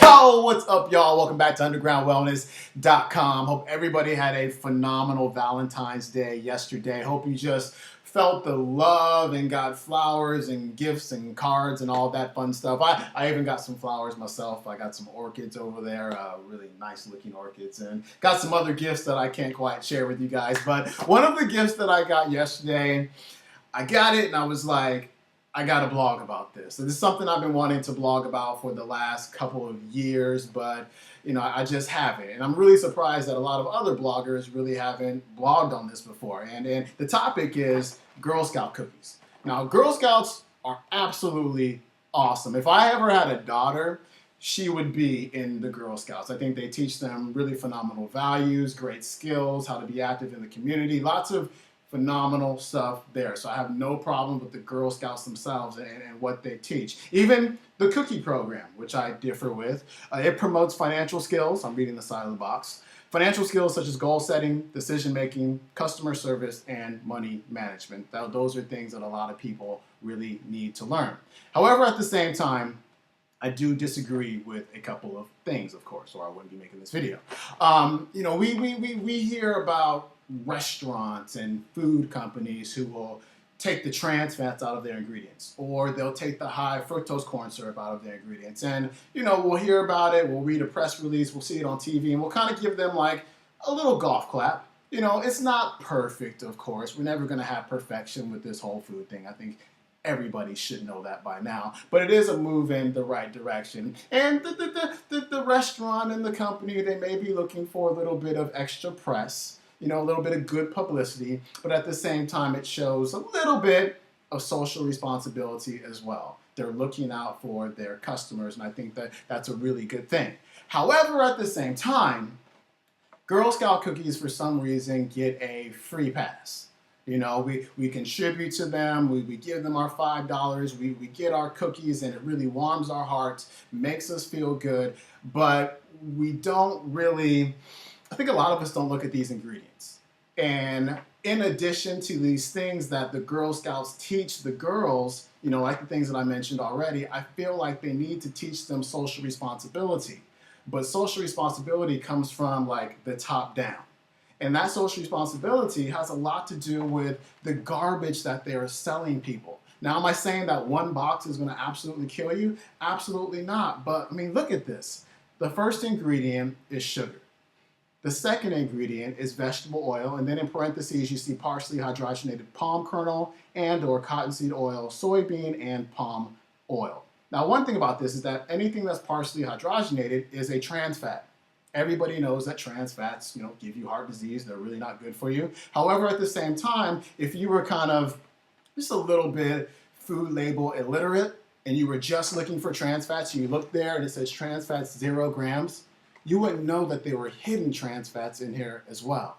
Yo, what's up, y'all? Welcome back to undergroundwellness.com. Hope everybody had a phenomenal Valentine's Day yesterday. Hope you just felt the love and got flowers and gifts and cards and all that fun stuff. I even got some flowers myself. I got some orchids over there, really nice looking orchids, and got some other gifts that I can't quite share with you guys. But one of the gifts that I got yesterday, I got it and I was like, I got to blog about this. So this is something I've been wanting to blog about for the last couple of years, but I just haven't. And I'm really surprised that a lot of other bloggers really haven't blogged on this before. And the topic is Girl Scout cookies. Now, Girl Scouts are absolutely awesome. If I ever had a daughter, she would be in the Girl Scouts. I think they teach them really phenomenal values, great skills, how to be active in the community, lots of phenomenal stuff there. So I have no problem with the Girl Scouts themselves and what they teach. Even the cookie program, which I differ with, it promotes financial skills. I'm reading the side of the box. Financial skills such as goal setting, decision making, customer service, and money management. Those are things that a lot of people really need to learn. However, at the same time, I do disagree with a couple of things, of course, or I wouldn't be making this video. We hear about restaurants and food companies who will take the trans fats out of their ingredients, or they'll take the high fructose corn syrup out of their ingredients. And, we'll hear about it, we'll read a press release, we'll see it on TV, and we'll kind of give them like a little golf clap. It's not perfect, of course. We're never going to have perfection with this whole food thing. I think everybody should know that by now, but it is a move in the right direction. And the restaurant and the company, they may be looking for a little bit of extra press, a little bit of good publicity, but at the same time, it shows a little bit of social responsibility as well. They're looking out for their customers, and I think that that's a really good thing. However, at the same time, Girl Scout cookies, for some reason, get a free pass. We contribute to them, we give them our $5, we get our cookies, and it really warms our hearts, makes us feel good, but we don't really, I think a lot of us don't look at these ingredients. And in addition to these things that the Girl Scouts teach the girls, like the things that I mentioned already, I feel like they need to teach them social responsibility. But social responsibility comes from like the top down. And that social responsibility has a lot to do with the garbage that they are selling people. Now, am I saying that one box is going to absolutely kill you? Absolutely not. But I mean, look at this. The first ingredient is sugar. The second ingredient is vegetable oil, and then in parentheses you see partially hydrogenated palm kernel and or cottonseed oil, soybean, and palm oil. Now, one thing about this is that anything that's partially hydrogenated is a trans fat. Everybody knows that trans fats, give you heart disease. They're really not good for you. However, at the same time, if you were kind of just a little bit food label illiterate and you were just looking for trans fats and you looked there and it says trans fats 0 grams, you wouldn't know that there were hidden trans fats in here as well.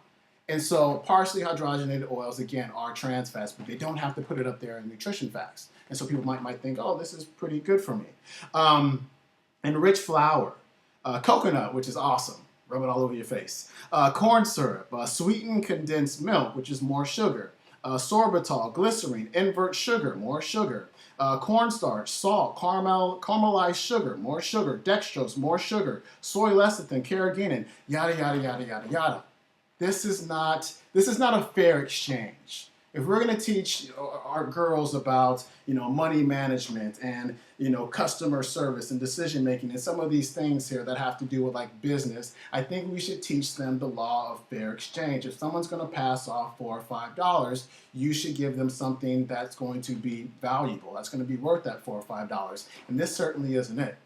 And so partially hydrogenated oils, again, are trans fats, but they don't have to put it up there in nutrition facts. And so people might think, oh, this is pretty good for me. Enriched flour, coconut, which is awesome. Rub it all over your face. Corn syrup, sweetened condensed milk, which is more sugar. Sorbitol, glycerine, invert sugar, more sugar. Cornstarch, salt, caramelized sugar, more sugar. Dextrose, more sugar. Soy lecithin, carrageenan, yada, yada, yada, yada, yada. This is not a fair exchange. If we're going to teach our girls about, money management and, customer service and decision making and some of these things here that have to do with like business, I think we should teach them the law of fair exchange. If someone's going to pass off $4 or $5, you should give them something that's going to be valuable, that's going to be worth that $4 or $5. And this certainly isn't it.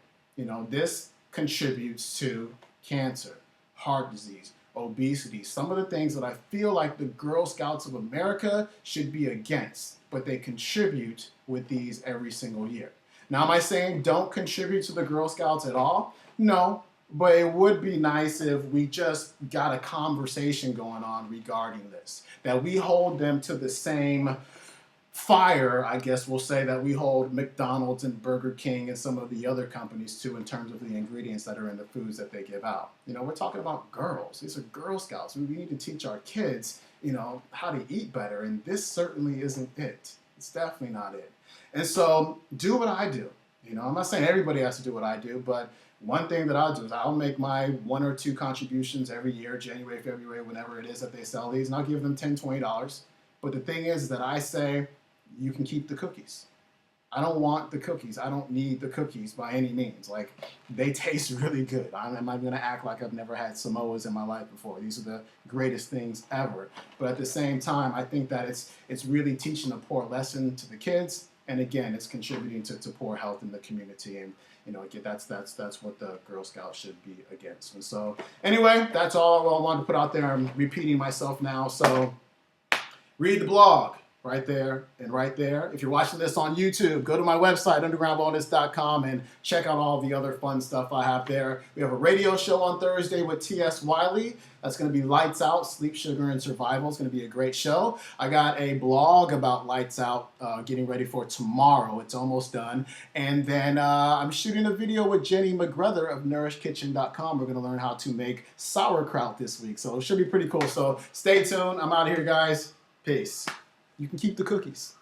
This contributes to cancer, heart disease, obesity, some of the things that I feel like the Girl Scouts of America should be against, but they contribute with these every single year. Now, am I saying don't contribute to the Girl Scouts at all? No, but it would be nice if we just got a conversation going on regarding this, that we hold them to the same fire, I guess we'll say, that we hold McDonald's and Burger King and some of the other companies to in terms of the ingredients that are in the foods that they give out. We're talking about girls. These are Girl Scouts. We need to teach our kids, how to eat better, and this certainly isn't it. It's definitely not it. And so do what I do. You know, I'm not saying everybody has to do what I do, but one thing that I'll do is I'll make my 1 or 2 contributions every year, January, February, whenever it is that they sell these, and I'll give them $10, $20. But the thing is that I say, you can keep the cookies. I don't want the cookies. I don't need the cookies by any means. Like, they taste really good. I'm not going to act like I've never had Samoas in my life before. These are the greatest things ever. But at the same time, I think that it's really teaching a poor lesson to the kids. And again, it's contributing to poor health in the community. And, you know, again, that's what the Girl Scouts should be against. And so, anyway, that's all I wanted to put out there. I'm repeating myself now. So, read the blog. Right there and right there. If you're watching this on YouTube, go to my website, undergroundwellness.com, and check out all the other fun stuff I have there. We have a radio show on Thursday with T.S. Wiley. That's going to be Lights Out, Sleep, Sugar, and Survival. It's going to be a great show. I got a blog about Lights Out getting ready for tomorrow. It's almost done. And then I'm shooting a video with Jenny McGrother of nourishkitchen.com. We're going to learn how to make sauerkraut this week. So it should be pretty cool. So stay tuned. I'm out of here, guys. Peace. You can keep the cookies.